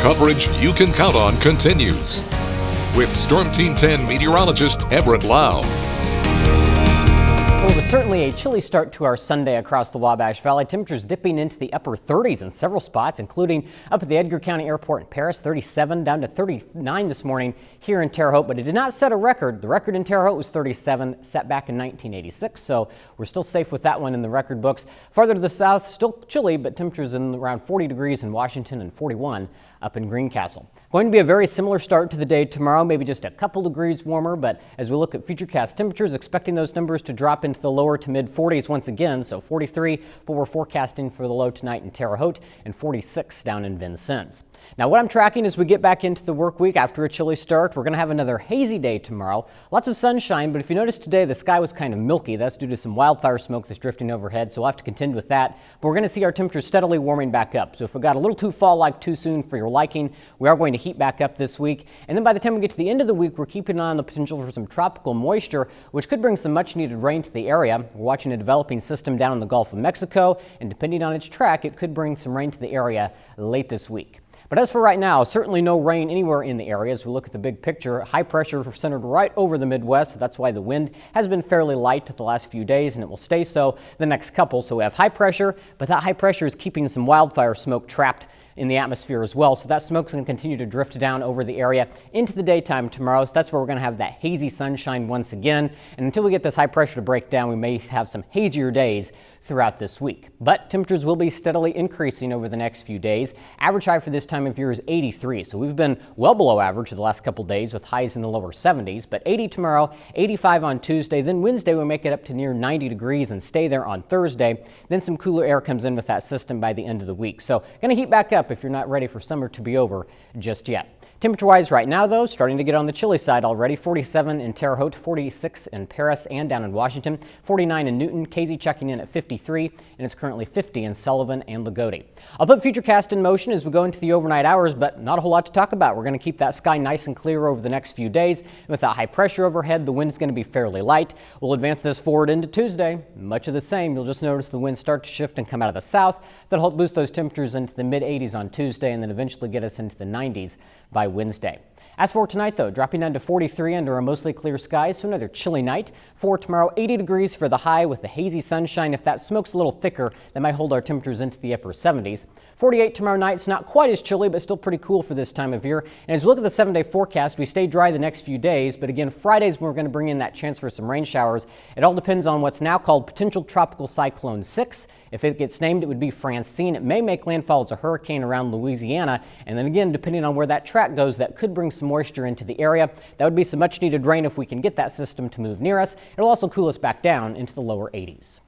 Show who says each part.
Speaker 1: Coverage you can count on continues. With Storm Team 10 meteorologist Everett Lau.
Speaker 2: Well, it was certainly a chilly start to our Sunday across the Wabash Valley. Temperatures dipping into the upper 30s in several spots, including up at the Edgar County Airport in Paris, 37 down to 39 this morning here in Terre Haute. But it did not set a record. The record in Terre Haute was 37, set back in 1986. So we're still safe with that one in the record books. Farther to the south, still chilly, but temperatures in around 40 degrees in Washington and 41 up in Greencastle. Going to be a very similar start to the day tomorrow, maybe just a couple degrees warmer, but as we look at futurecast temperatures, expecting those numbers to drop into the lower to mid 40s once again. So 43, but we're forecasting for the low tonight in Terre Haute and 46 down in Vincennes. Now, what I'm tracking as we get back into the work week after a chilly start, we're going to have another hazy day tomorrow. Lots of sunshine, but if you notice today, the sky was kind of milky. That's due to some wildfire smoke that's drifting overhead, so we'll have to contend with that. But we're going to see our temperatures steadily warming back up. So if we got a little too fall-like too soon for your liking, we are going to heat back up this week. And then by the time we get to the end of the week, we're keeping an eye on the potential for some tropical moisture, which could bring some much-needed rain to the area. We're watching a developing system down in the Gulf of Mexico, and depending on its track, it could bring some rain to the area late this week. But as for right now, certainly no rain anywhere in the area. As we look at the big picture, high pressure centered right over the Midwest. So that's why the wind has been fairly light the last few days, and it will stay so the next couple. So we have high pressure, but that high pressure is keeping some wildfire smoke trapped in the atmosphere as well. So that smoke's going to continue to drift down over the area into the daytime tomorrow. So that's where we're going to have that hazy sunshine once again. And until we get this high pressure to break down, we may have some hazier days throughout this week. But temperatures will be steadily increasing over the next few days. Average high for this time of year is 83. So we've been well below average the last couple days with highs in the lower 70s. But 80 tomorrow, 85 on Tuesday. Then Wednesday we'll make it up to near 90 degrees and stay there on Thursday. Then some cooler air comes in with that system by the end of the week. So going to heat back up if you're not ready for summer to be over just yet. Temperature-wise right now, though, starting to get on the chilly side already. 47 in Terre Haute, 46 in Paris and down in Washington, 49 in Newton, Casey checking in at 53, and it's currently 50 in Sullivan and Lagodi. I'll put Futurecast in motion as we go into the overnight hours, but not a whole lot to talk about. We're going to keep that sky nice and clear over the next few days. And with that high pressure overhead, the wind is going to be fairly light. We'll advance this forward into Tuesday. Much of the same. You'll just notice the winds start to shift and come out of the south. That'll help boost those temperatures into the mid-80s on Tuesday and then eventually get us into the 90s by Wednesday. As for tonight, though, dropping down to 43 under a mostly clear sky, so another chilly night. For tomorrow, 80 degrees for the high with the hazy sunshine. If that smoke's a little thicker, that might hold our temperatures into the upper 70s. 48 tomorrow night, so not quite as chilly, but still pretty cool for this time of year. And as we look at the 7-day forecast, we stay dry the next few days, but again, Fridays we're going to bring in that chance for some rain showers. It all depends on what's now called potential tropical cyclone 6. If it gets named, it would be Francine. It may make landfall as a hurricane around Louisiana, and then again, depending on where that track goes, that could bring some moisture into the area. That would be some much needed rain if we can get that system to move near us. It'll also cool us back down into the lower 80s.